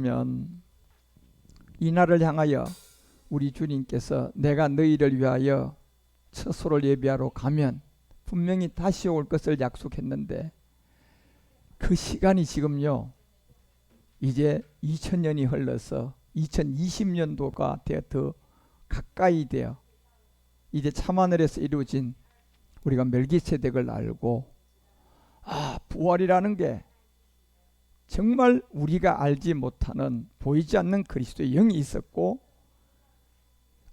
보면 이 날을 향하여 우리 주님께서 내가 너희를 위하여 처소를 예비하러 가면 분명히 다시 올 것을 약속했는데 그 시간이 지금요 이제 2000년이 흘러서 2020년도가 더 가까이 되어 이제 참하늘에서 이루어진 우리가 멜기세덱을 알고 부활이라는 게 정말 우리가 알지 못하는 보이지 않는 그리스도의 영이 있었고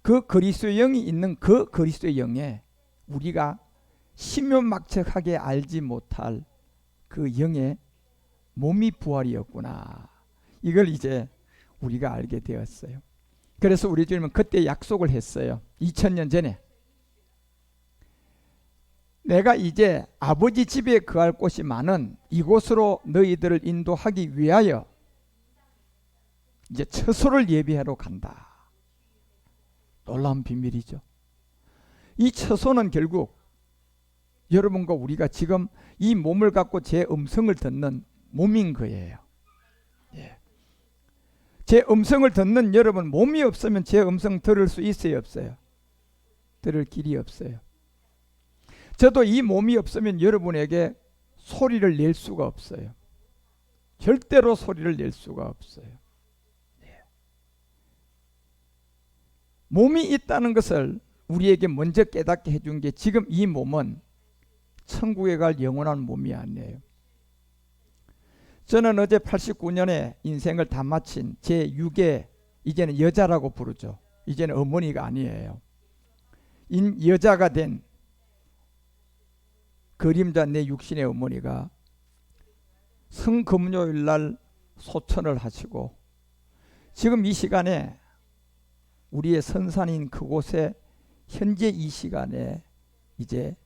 그 그리스도의 영이 있는 그 그리스도의 영에 우리가 신묘막측하게 알지 못할 그 영의 몸이 부활이었구나. 이걸 이제 우리가 알게 되었어요. 그래서 우리 주님은 그때 약속을 했어요. 2000년 전에 내가 이제 아버지 집에 거할 곳이 많은 이곳으로 너희들을 인도하기 위하여 이제 처소를 예비하러 간다. 놀라운 비밀이죠. 이 처소는 결국 여러분과 우리가 지금 이 몸을 갖고 제 음성을 듣는 몸인 거예요. 예. 제 음성을 듣는 여러분 몸이 없으면 제 음성 들을 수 있어요, 없어요? 들을 길이 없어요. 저도 이 몸이 없으면 여러분에게 소리를 낼 수가 없어요. 절대로 소리를 낼 수가 없어요. 예. 몸이 있다는 것을 우리에게 먼저 깨닫게 해준 게 지금 이 몸은 천국에 갈 영원한 몸이 아니에요. 저는 어제 89년에 인생을 다 마친 제 6의 이제는 여자라고 부르죠. 이제는 어머니가 아니에요. 여자가 된 그림자 내 육신의 어머니가 성금요일 날 소천을 하시고 지금 이 시간에 우리의 선산인 그곳에 현재 이 시간에 이제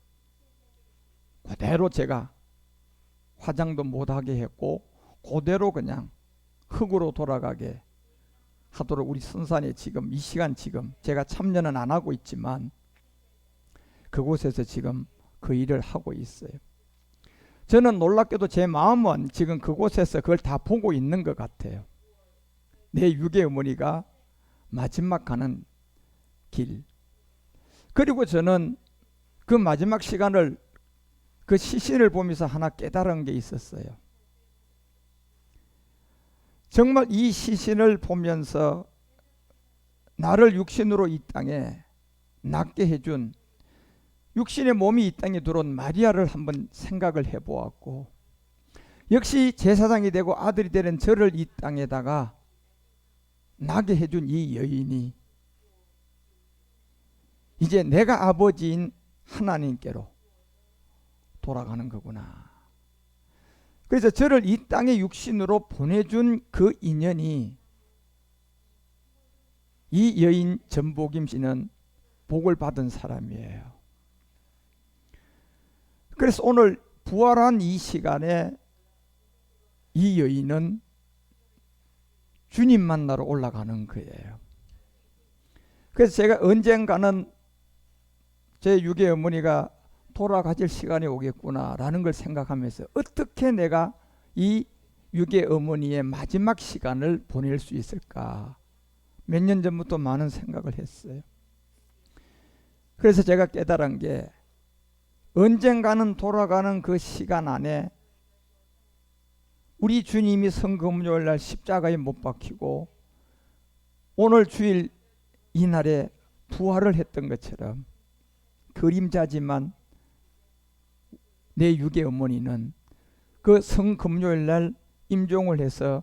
그대로 제가 화장도 못하게 했고 그대로 그냥 흙으로 돌아가게 하도록 우리 선산에 지금 이 시간 지금 제가 참여는 안 하고 있지만 그곳에서 지금 그 일을 하고 있어요. 저는 놀랍게도 제 마음은 지금 그곳에서 그걸 다 보고 있는 것 같아요. 내 육의 어머니가 마지막 가는 길. 그리고 저는 그 마지막 시간을 그 시신을 보면서 하나 깨달은 게 있었어요. 정말 이 시신을 보면서 나를 육신으로 이 땅에 낫게 해준 육신의 몸이 이 땅에 들어온 마리아를 한번 생각을 해보았고 역시 제사장이 되고 아들이 되는 저를 이 땅에다가 나게 해준 이 여인이 이제 내가 아버지인 하나님께로 돌아가는 거구나. 그래서 저를 이 땅의 육신으로 보내준 그 인연이 이 여인 전복임 씨는 복을 받은 사람이에요. 그래서 오늘 부활한 이 시간에 이 여인은 주님 만나러 올라가는 거예요. 그래서 제가 언젠가는 제 육의 어머니가 돌아가실 시간이 오겠구나라는 걸 생각하면서 어떻게 내가 이 육의 어머니의 마지막 시간을 보낼 수 있을까 몇 년 전부터 많은 생각을 했어요. 그래서 제가 깨달은 게 언젠가는 돌아가는 그 시간 안에 우리 주님이 성금요일 날 십자가에 못 박히고 오늘 주일 이날에 부활을 했던 것처럼 그림자지만 내 육의 어머니는 그 성금요일 날 임종을 해서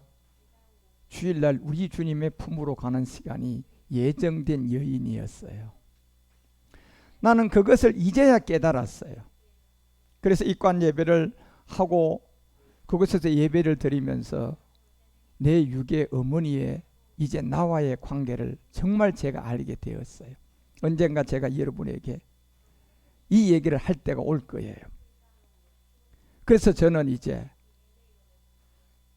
주일날 우리 주님의 품으로 가는 시간이 예정된 여인이었어요. 나는 그것을 이제야 깨달았어요. 그래서 입관 예배를 하고 그곳에서 예배를 드리면서 내 육의 어머니의 이제 나와의 관계를 정말 제가 알게 되었어요. 언젠가 제가 여러분에게 이 얘기를 할 때가 올 거예요. 그래서 저는 이제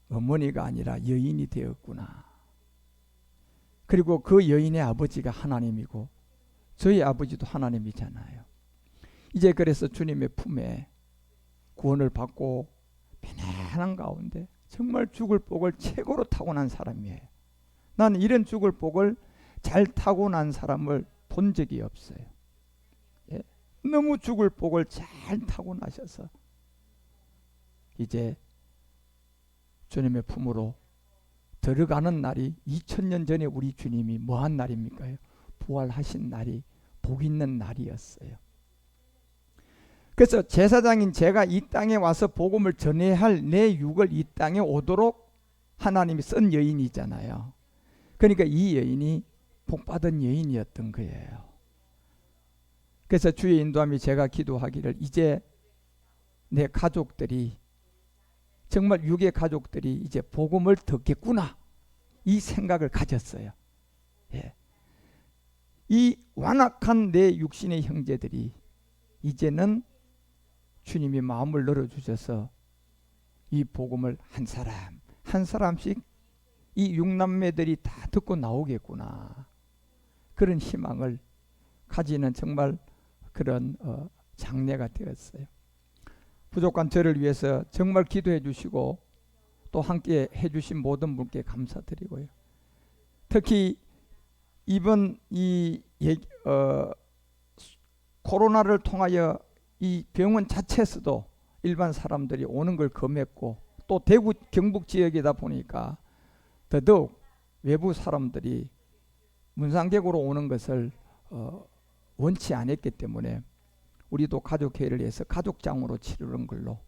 어머니가 아니라 여인이 되었구나. 그리고 그 여인의 아버지가 하나님이고 저희 아버지도 하나님이잖아요. 이제 그래서 주님의 품에 구원을 받고 편안한 가운데 정말 죽을 복을 최고로 타고난 사람이에요. 나는 이런 죽을 복을 잘 타고난 사람을 본 적이 없어요. 예. 너무 죽을 복을 잘 타고나셔서 이제 주님의 품으로 들어가는 날이 2000년 전에 우리 주님이 뭐한 날입니까? 부활하신 날이 복 있는 날이었어요. 그래서 제사장인 제가 이 땅에 와서 복음을 전해야 할 내 육을 이 땅에 오도록 하나님이 쓴 여인이잖아요. 그러니까 이 여인이 복받은 여인이었던 거예요. 그래서 주의 인도함이 제가 기도하기를 이제 내 가족들이 정말 육의 가족들이 이제 복음을 듣겠구나 이 생각을 가졌어요. 예. 이 완악한 내 육신의 형제들이 이제는 주님이 마음을 열어주셔서 이 복음을 한 사람 한 사람씩 이 육남매들이 다 듣고 나오겠구나 그런 희망을 가지는 정말 그런 장례가 되었어요. 부족한 저를 위해서 정말 기도해 주시고 또 함께 해주신 모든 분께 감사드리고요. 특히 이번 코로나를 통하여 이 병원 자체에서도 일반 사람들이 오는 걸 금했고 또 대구 경북 지역이다 보니까 더더욱 외부 사람들이 문상객으로 오는 것을 원치 않았기 때문에 우리도 가족회의를 해서 가족장으로 치르는 걸로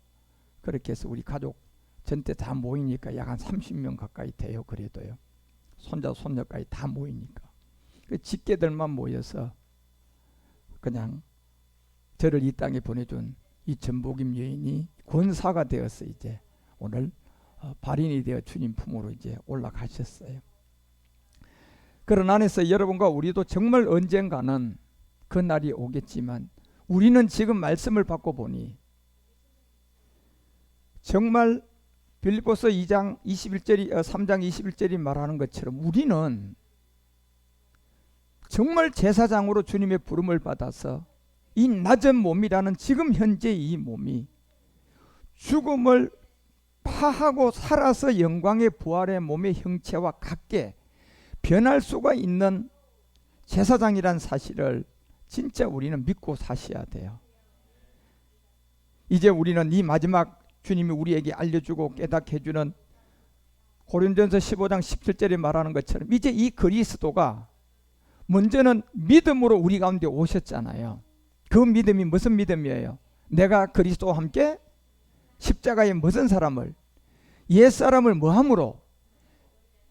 그렇게 해서 우리 가족 전체 다 모이니까 약 한 30명 가까이 돼요. 그래도요. 손자 손녀까지 다 모이니까 그 직계들만 모여서 그냥 저를 이 땅에 보내준 이 전복임 여인이 권사가 되어서 이제 오늘 발인이 되어 주님 품으로 이제 올라가셨어요. 그런 안에서 여러분과 우리도 정말 언젠가는 그 날이 오겠지만 우리는 지금 말씀을 받고 보니 정말 빌립보서 3장 21절이 말하는 것처럼 우리는 정말 제사장으로 주님의 부름을 받아서 이 낮은 몸이라는 지금 현재 이 몸이 죽음을 파하고 살아서 영광의 부활의 몸의 형체와 같게 변할 수가 있는 제사장이란 사실을 진짜 우리는 믿고 사셔야 돼요. 이제 우리는 이 마지막 주님이 우리에게 알려주고 깨닫게 해주는 고린도전서 15장 17절에 말하는 것처럼 이제 이 그리스도가 먼저는 믿음으로 우리 가운데 오셨잖아요. 그 믿음이 무슨 믿음이에요? 내가 그리스도와 함께 십자가에 무슨 사람을 옛사람을 뭐함으로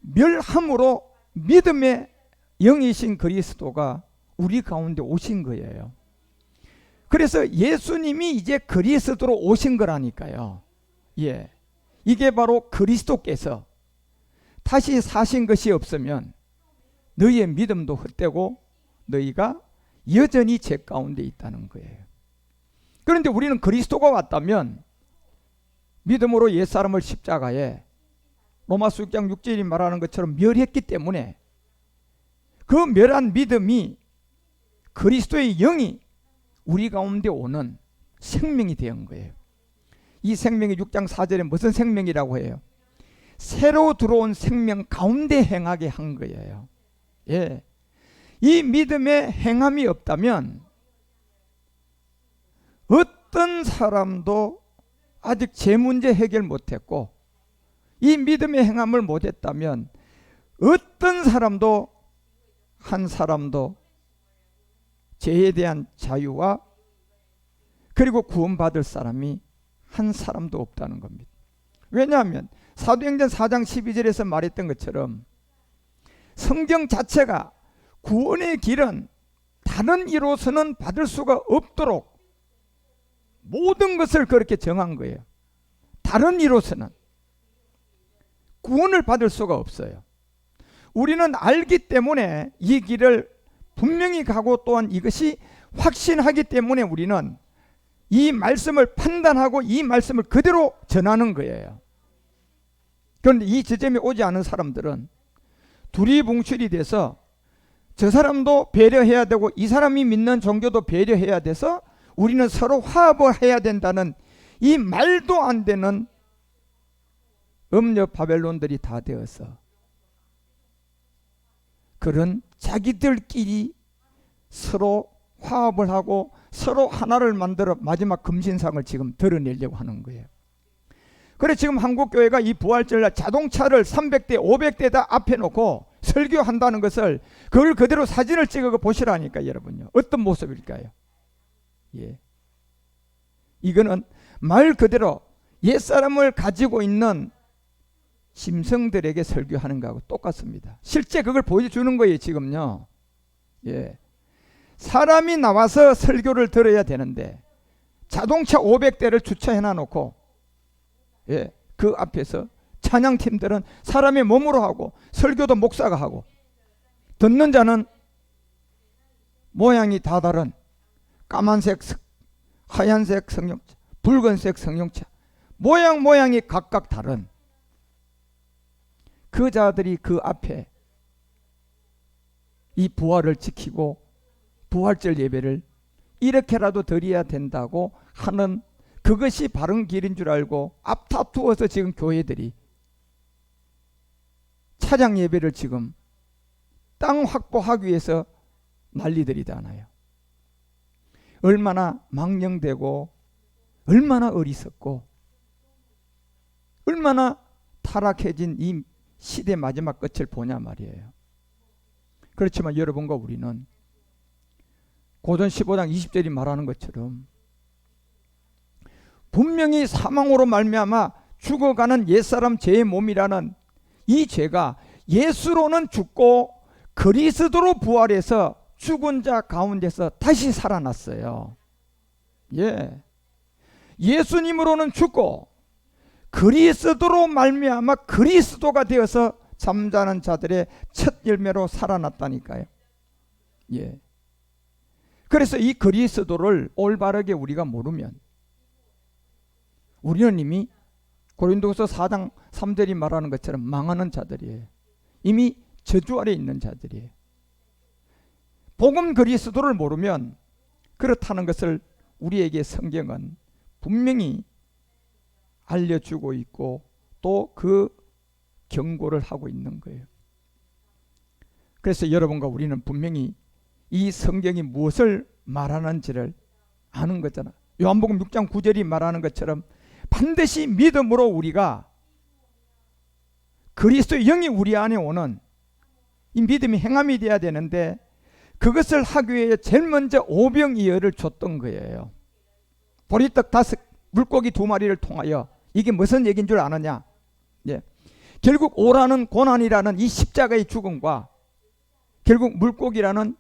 멸함으로 믿음의 영이신 그리스도가 우리 가운데 오신 거예요. 그래서 예수님이 이제 그리스도로 오신 거라니까요. 예, 이게 바로 그리스도께서 다시 사신 것이 없으면 너희의 믿음도 헛되고 너희가 여전히 죄 가운데 있다는 거예요. 그런데 우리는 그리스도가 왔다면 믿음으로 옛사람을 십자가에 로마서 6장 6절이 말하는 것처럼 멸했기 때문에 그 멸한 믿음이 그리스도의 영이 우리 가운데 오는 생명이 된 거예요. 이 생명이 6장 4절에 무슨 생명이라고 해요? 새로 들어온 생명 가운데 행하게 한 거예요. 예. 이 믿음의 행함이 없다면 어떤 사람도 아직 제 문제 해결 못했고 이 믿음의 행함을 못했다면 어떤 사람도 한 사람도 죄에 대한 자유와 그리고 구원받을 사람이 한 사람도 없다는 겁니다. 왜냐하면 사도행전 4장 12절에서 말했던 것처럼 성경 자체가 구원의 길은 다른 이로서는 받을 수가 없도록 모든 것을 그렇게 정한 거예요. 다른 이로서는 구원을 받을 수가 없어요. 우리는 알기 때문에 이 길을 분명히 가고 또한 이것이 확신하기 때문에 우리는 이 말씀을 판단하고 이 말씀을 그대로 전하는 거예요. 그런데 이 지점에 오지 않은 사람들은 두리뭉실이 돼서 저 사람도 배려해야 되고 이 사람이 믿는 종교도 배려해야 돼서 우리는 서로 화합을 해야 된다는 이 말도 안 되는 음녀 바벨론들이 다 되어서 그런 자기들끼리 서로 화합을 하고 서로 하나를 만들어 마지막 금신상을 지금 드러내려고 하는 거예요. 그래 지금 한국교회가 이 부활절 자동차를 300대 500대 다 앞에 놓고 설교한다는 것을 그걸 그대로 사진을 찍어 보시라니까 여러분요. 어떤 모습일까요? 예. 이거는 말 그대로 옛사람을 가지고 있는 심성들에게 설교하는 거하고 똑같습니다. 실제 그걸 보여주는 거예요 지금요. 예. 사람이 나와서 설교를 들어야 되는데 자동차 500대를 주차해 놔놓고 예, 그 앞에서 찬양팀들은 사람의 몸으로 하고 설교도 목사가 하고 듣는 자는 모양이 다 다른 까만색, 하얀색 성령차, 붉은색 성령차 모양이 각각 다른 그 자들이 그 앞에 이 부활을 지키고 부활절 예배를 이렇게라도 드려야 된다고 하는 그것이 바른 길인 줄 알고 앞다투어서 지금 교회들이 차량 예배를 지금 땅 확보하기 위해서 난리들이잖아요. 얼마나 망령되고 얼마나 어리석고 얼마나 타락해진 이 시대 마지막 끝을 보냐 말이에요. 그렇지만 여러분과 우리는 고전 15장 20절이 말하는 것처럼 분명히 사망으로 말미암아 죽어가는 옛사람 죄의 몸이라는 이 죄가 예수로는 죽고 그리스도로 부활해서 죽은 자 가운데서 다시 살아났어요. 예. 예수님으로는 죽고 그리스도로 말미암아 그리스도가 되어서 잠자는 자들의 첫 열매로 살아났다니까요. 예. 그래서 이 그리스도를 올바르게 우리가 모르면 우리는 이미 고린도서 4장 3절이 말하는 것처럼 망하는 자들이에요. 이미 저주 아래 있는 자들이에요. 복음 그리스도를 모르면 그렇다는 것을 우리에게 성경은 분명히 알려주고 있고 또 그 경고를 하고 있는 거예요. 그래서 여러분과 우리는 분명히 이 성경이 무엇을 말하는지를 아는 거잖아. 요한복음 6장 9절이 말하는 것처럼 반드시 믿음으로 우리가 그리스도의 영이 우리 안에 오는 이 믿음이 행함이 돼야 되는데 그것을 하기 위해 제일 먼저 오병이어를 줬던 거예요. 보리떡 5 물고기 2마리를 통하여 이게 무슨 얘기인 줄 아느냐? 예. 결국 오라는 고난이라는 이 십자가의 죽음과 결국 물고기라는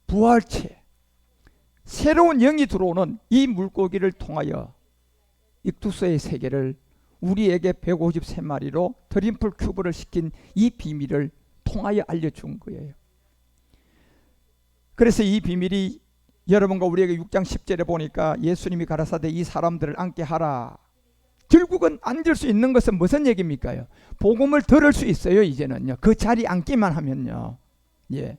부활체 새로운 영이 들어오는 이 물고기를 통하여 익투스의 세계를 우리에게 153마리로 트림플 큐브를 시킨 이 비밀을 통하여 알려준 거예요. 그래서 이 비밀이 여러분과 우리에게 6장 10절에 보니까 예수님이 가라사대 이 사람들을 앉게 하라. 결국은 앉을 수 있는 것은 무슨 얘기입니까? 복음을 들을 수 있어요. 이제는요. 그 자리 앉기만 하면요. 예.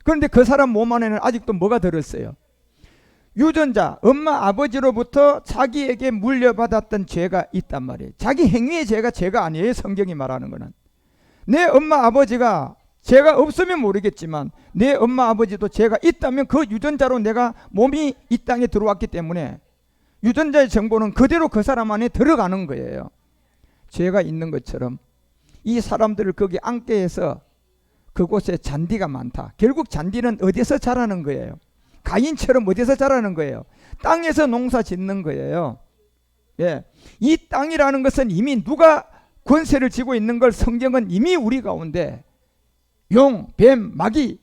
그런데 그 사람 몸 안에는 아직도 뭐가 들었어요? 유전자, 엄마 아버지로부터 자기에게 물려받았던 죄가 있단 말이에요. 자기 행위의 죄가 아니에요. 성경이 말하는 거는. 내 엄마 아버지가 죄가 없으면 모르겠지만 내 엄마 아버지도 죄가 있다면 그 유전자로 내가 몸이 이 땅에 들어왔기 때문에 유전자의 정보는 그대로 그 사람 안에 들어가는 거예요. 죄가 있는 것처럼 이 사람들을 거기 앉게 해서 그곳에 잔디가 많다. 결국 잔디는 어디서 자라는 거예요? 가인처럼 어디서 자라는 거예요? 땅에서 농사 짓는 거예요. 예. 이 땅이라는 것은 이미 누가 권세를 쥐고 있는 걸 성경은 이미 우리 가운데 용, 뱀, 마귀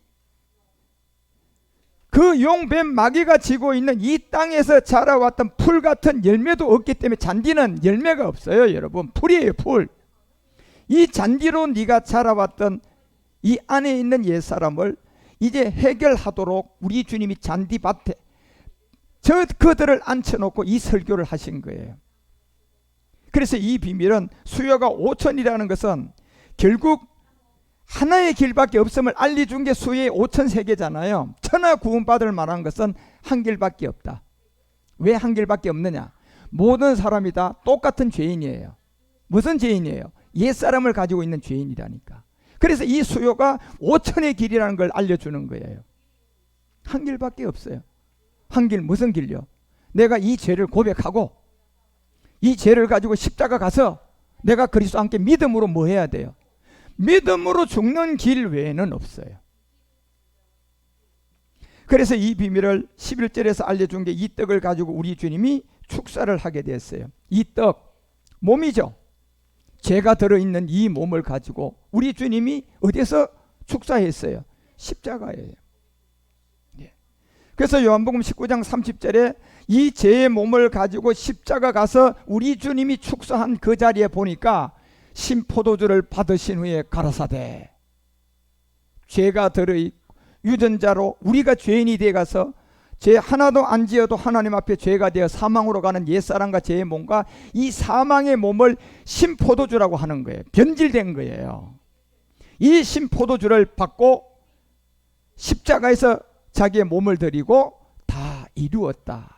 그 용, 뱀, 마귀가 지고 있는 이 땅에서 자라왔던 풀 같은 열매도 없기 때문에 잔디는 열매가 없어요. 여러분 풀이에요. 풀. 이 잔디로 네가 자라왔던 이 안에 있는 옛사람을 이제 해결하도록 우리 주님이 잔디밭에 그들을 앉혀놓고 이 설교를 하신 거예요. 그래서 이 비밀은 수요가 5천이라는 것은 결국 하나의 길밖에 없음을 알려준 게 수요의 5천 세계잖아요. 천하 구원받을 만한 것은 한 길밖에 없다. 왜 한 길밖에 없느냐? 모든 사람이 다 똑같은 죄인이에요. 무슨 죄인이에요? 옛사람을 가지고 있는 죄인이라니까. 그래서 이 수요가 5천의 길이라는 걸 알려주는 거예요. 한 길밖에 없어요. 한 길, 무슨 길요? 내가 이 죄를 고백하고 이 죄를 가지고 십자가 가서 내가 그리스도와 함께 믿음으로 뭐 해야 돼요? 믿음으로 죽는 길 외에는 없어요. 그래서 이 비밀을 11절에서 알려준 게 이 떡을 가지고 우리 주님이 축사를 하게 됐어요. 이 떡, 몸이죠. 죄가 들어있는 이 몸을 가지고 우리 주님이 어디서 축사했어요? 십자가예요. 그래서 요한복음 19장 30절에 이 죄의 몸을 가지고 십자가 가서 우리 주님이 축사한 그 자리에 보니까 신포도주를 받으신 후에 가라사대, 죄가 들어있고 유전자로 우리가 죄인이 되어 가서 죄 하나도 안 지어도 하나님 앞에 죄가 되어 사망으로 가는 옛사람과 죄의 몸과 이 사망의 몸을 신포도주라고 하는 거예요. 변질된 거예요. 이 신포도주를 받고 십자가에서 자기의 몸을 드리고 다 이루었다.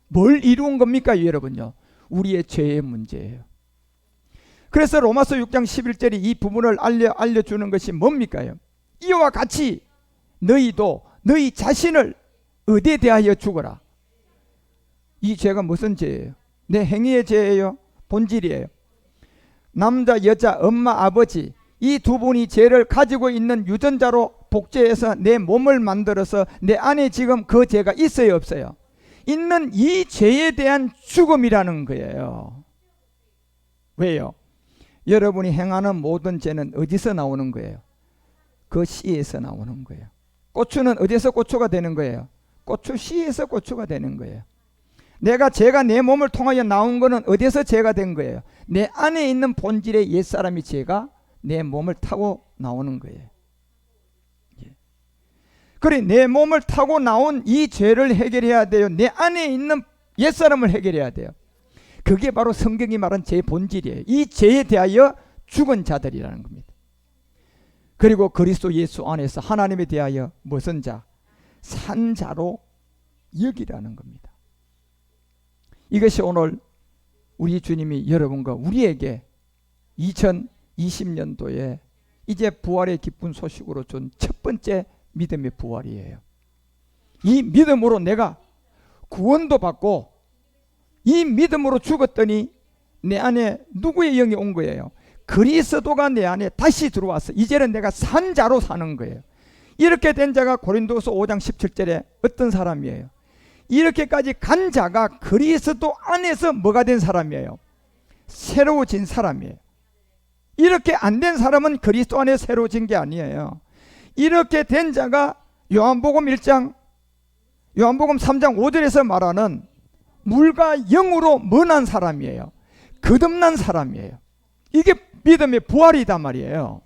뭘 이루은 겁니까 여러분요? 우리의 죄의 문제예요. 그래서 로마서 6장 11절이 이 부분을 알려주는 것이 뭡니까? 이와 같이 너희도 너희 자신을 어디에 대하여 죽어라. 이 죄가 무슨 죄예요? 내 행위의 죄예요? 본질이에요. 남자, 여자, 엄마, 아버지 이 두 분이 죄를 가지고 있는 유전자로 복제해서 내 몸을 만들어서 내 안에 지금 그 죄가 있어요, 없어요? 있는 이 죄에 대한 죽음이라는 거예요. 왜요? 여러분이 행하는 모든 죄는 어디서 나오는 거예요? 그 씨에서 나오는 거예요. 고추는 어디서 고추가 되는 거예요? 고추 씨에서 고추가 되는 거예요. 죄가 내 몸을 통하여 나온 거는 어디서 죄가 된 거예요? 내 안에 있는 본질의 옛사람이 죄가 내 몸을 타고 나오는 거예요. 그래, 내 몸을 타고 나온 이 죄를 해결해야 돼요. 내 안에 있는 옛사람을 해결해야 돼요. 그게 바로 성경이 말한 죄의 본질이에요. 이 죄에 대하여 죽은 자들이라는 겁니다. 그리고 그리스도 예수 안에서 하나님에 대하여 무슨 자? 산 자로 여기라는 겁니다. 이것이 오늘 우리 주님이 여러분과 우리에게 2020년도에 이제 부활의 기쁜 소식으로 준 첫 번째 믿음의 부활이에요. 이 믿음으로 내가 구원도 받고 이 믿음으로 죽었더니 내 안에 누구의 영이 온 거예요? 그리스도가 내 안에 다시 들어와서 이제는 내가 산 자로 사는 거예요. 이렇게 된 자가 고린도서 5장 17절에 어떤 사람이에요? 이렇게까지 간 자가 그리스도 안에서 뭐가 된 사람이에요? 새로워진 사람이에요. 이렇게 안 된 사람은 그리스도 안에 새로워진 게 아니에요. 이렇게 된 자가 요한복음 3장 5절에서 말하는 물과 영으로 먼한 사람이에요. 거듭난 사람이에요. 이게 믿음의 부활이단 말이에요.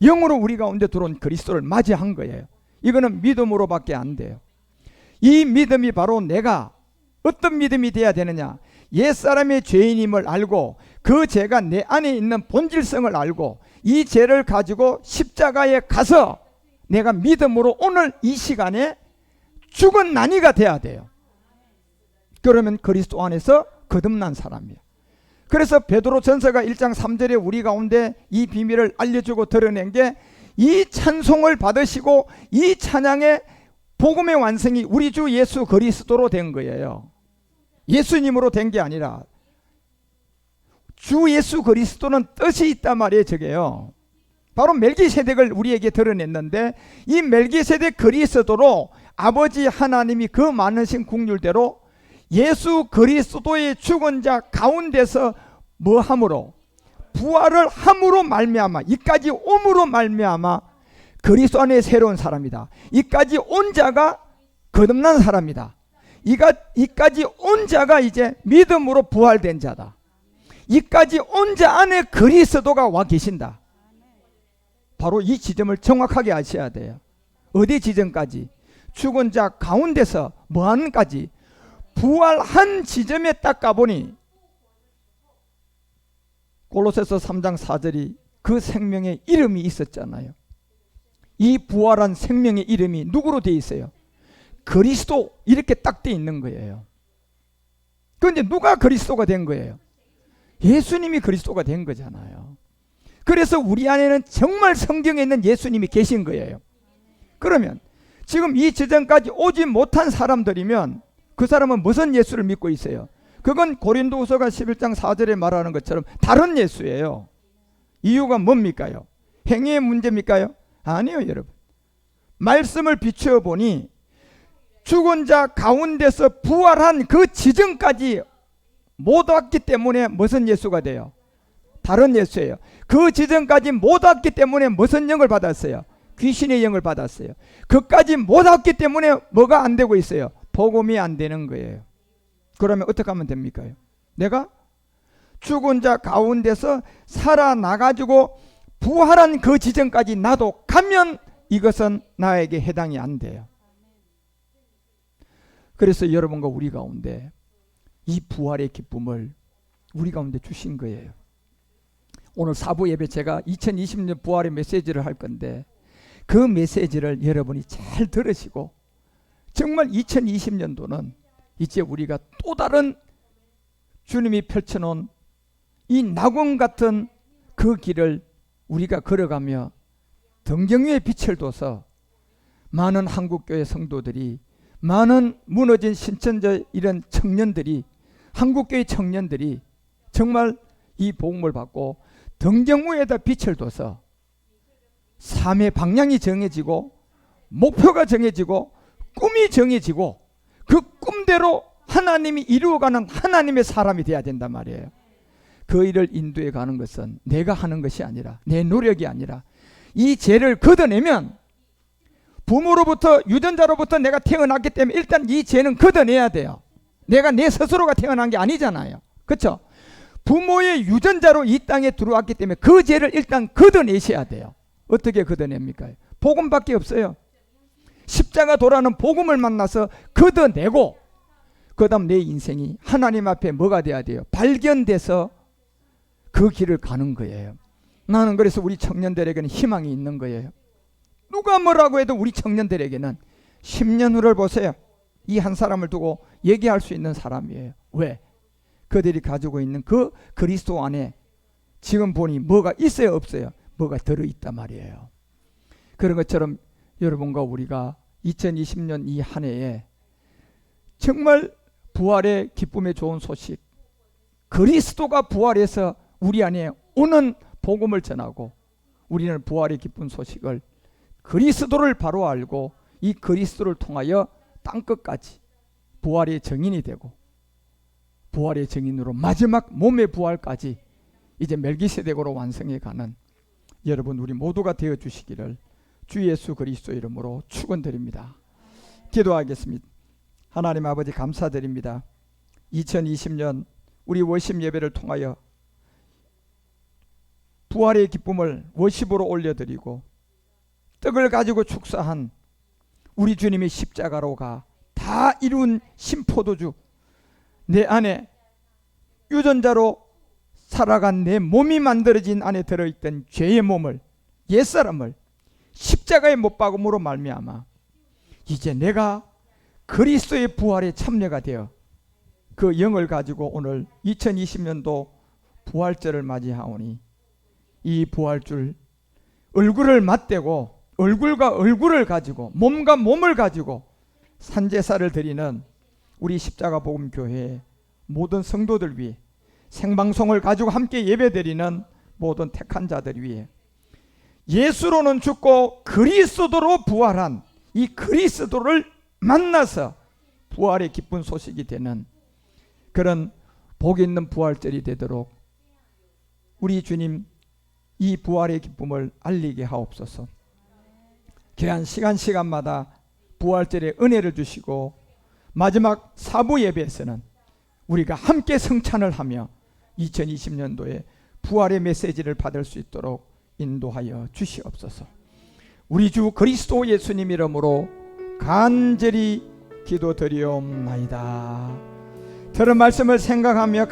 영으로 우리 가운데 들어온 그리스도를 맞이한 거예요. 이거는 믿음으로밖에 안 돼요. 이 믿음이 바로 내가 어떤 믿음이 돼야 되느냐? 옛사람의 죄인임을 알고 그 죄가 내 안에 있는 본질성을 알고 이 죄를 가지고 십자가에 가서 내가 믿음으로 오늘 이 시간에 죽은 난이가 돼야 돼요. 그러면 그리스도 안에서 거듭난 사람이에요. 그래서 베드로 전서가 1장 3절에 우리 가운데 이 비밀을 알려주고 드러낸 게 이 찬송을 받으시고 이 찬양의 복음의 완성이 우리 주 예수 그리스도로 된 거예요. 예수님으로 된 게 아니라 주 예수 그리스도는 뜻이 있단 말이에요. 저게요. 바로 멜기세덱을 우리에게 드러냈는데 이 멜기세덱 그리스도로 아버지 하나님이 그 많으신 국률대로 예수 그리스도의 죽은 자 가운데서 뭐 함으로? 부활을 함으로 말미암아 이까지 옴으로 말미암아 그리스도 안에 새로운 사람이다. 이까지 온 자가 거듭난 사람이다. 이까지 온 자가 이제 믿음으로 부활된 자다. 이까지 온 자 안에 그리스도가 와 계신다. 바로 이 지점을 정확하게 아셔야 돼요. 어디 지점까지? 죽은 자 가운데서 뭐하는까지? 부활한 지점에 딱 가보니 골로새서 3장 4절이 그 생명의 이름이 있었잖아요. 이 부활한 생명의 이름이 누구로 되어 있어요? 그리스도 이렇게 딱 되어 있는 거예요. 그런데 누가 그리스도가 된 거예요? 예수님이 그리스도가 된 거잖아요. 그래서 우리 안에는 정말 성경에 있는 예수님이 계신 거예요. 그러면 지금 이 지점까지 오지 못한 사람들이면 그 사람은 무슨 예수를 믿고 있어요? 그건 고린도후서가 11장 4절에 말하는 것처럼 다른 예수예요. 이유가 뭡니까요? 행위의 문제입니까요? 아니요, 여러분. 말씀을 비추어 보니 죽은 자 가운데서 부활한 그 지점까지 못 왔기 때문에 무슨 예수가 돼요? 다른 예수예요. 그 지점까지 못 왔기 때문에 무슨 영을 받았어요? 귀신의 영을 받았어요. 그까지 못 왔기 때문에 뭐가 안 되고 있어요? 복음이 안 되는 거예요. 그러면 어떻게 하면 됩니까? 내가 죽은 자 가운데서 살아나가지고 부활한 그 지점까지 나도 가면 이것은 나에게 해당이 안 돼요. 그래서 여러분과 우리 가운데 이 부활의 기쁨을 우리 가운데 주신 거예요. 오늘 사부 예배 제가 2020년 부활의 메시지를 할 건데 그 메시지를 여러분이 잘 들으시고 정말 2020년도는 이제 우리가 또 다른 주님이 펼쳐놓은 이 낙원 같은 그 길을 우리가 걸어가며 등경 위에 빛을 둬서 많은 한국교회 성도들이, 많은 무너진 신천지 이런 청년들이, 한국교회 청년들이 정말 이 복음을 받고 등경 위에다 빛을 둬서 삶의 방향이 정해지고 목표가 정해지고 꿈이 정해지고 그 꿈대로 하나님이 이루어가는 하나님의 사람이 돼야 된단 말이에요. 그 일을 인도해 가는 것은 내가 하는 것이 아니라, 내 노력이 아니라, 이 죄를 걷어내면, 부모로부터 유전자로부터 내가 태어났기 때문에 일단 이 죄는 걷어내야 돼요. 내가 내 스스로가 태어난 게 아니잖아요. 그렇죠? 부모의 유전자로 이 땅에 들어왔기 때문에 그 죄를 일단 걷어내셔야 돼요. 어떻게 걷어냅니까? 복음밖에 없어요. 십자가 도라는 복음을 만나서 걷어내고, 그 다음 내 인생이 하나님 앞에 뭐가 돼야 돼요? 발견돼서 그 길을 가는 거예요. 나는 그래서 우리 청년들에게는 희망이 있는 거예요. 누가 뭐라고 해도 우리 청년들에게는 10년 후를 보세요. 이 한 사람을 두고 얘기할 수 있는 사람이에요. 왜? 그들이 가지고 있는 그 그리스도 안에 지금 보니 뭐가 있어요, 없어요? 뭐가 들어있단 말이에요. 그런 것처럼 여러분과 우리가 2020년 이 한 해에 정말 부활의 기쁨의 좋은 소식, 그리스도가 부활해서 우리 안에 오는 복음을 전하고, 우리는 부활의 기쁜 소식을, 그리스도를 바로 알고 이 그리스도를 통하여 땅끝까지 부활의 증인이 되고, 부활의 증인으로 마지막 몸의 부활까지 이제 멜기세덱으로 완성해 가는 여러분 우리 모두가 되어 주시기를 주 예수 그리스도 이름으로 축원드립니다. 기도하겠습니다. 하나님 아버지 감사드립니다. 2020년 우리 워십 예배를 통하여 부활의 기쁨을 워십으로 올려드리고 떡을 가지고 축사한 우리 주님의 십자가로 가 다 이룬 신포도주, 내 안에 유전자로 살아간 내 몸이 만들어진 안에 들어있던 죄의 몸을, 옛사람을 십자가의 못 박음으로 말미암아 이제 내가 그리스도의 부활에 참여가 되어 그 영을 가지고 오늘 2020년도 부활절을 맞이하오니 이 부활줄 얼굴을 맞대고 얼굴과 얼굴을 가지고 몸과 몸을 가지고 산제사를 드리는 우리 십자가복음교회의 모든 성도들 위해, 생방송을 가지고 함께 예배드리는 모든 택한 자들 위해 예수로는 죽고 그리스도로 부활한 이 그리스도를 만나서 부활의 기쁜 소식이 되는 그런 복 있는 부활절이 되도록 우리 주님 이 부활의 기쁨을 알리게 하옵소서. 귀한 시간마다 부활절에 은혜를 주시고 마지막 사부 예배에서는 우리가 함께 성찬을 하며 2020년도에 부활의 메시지를 받을 수 있도록 인도하여 주시옵소서. 우리 주 그리스도 예수님 이름으로 간절히 기도드리옵나이다. 들은 말씀을 생각하며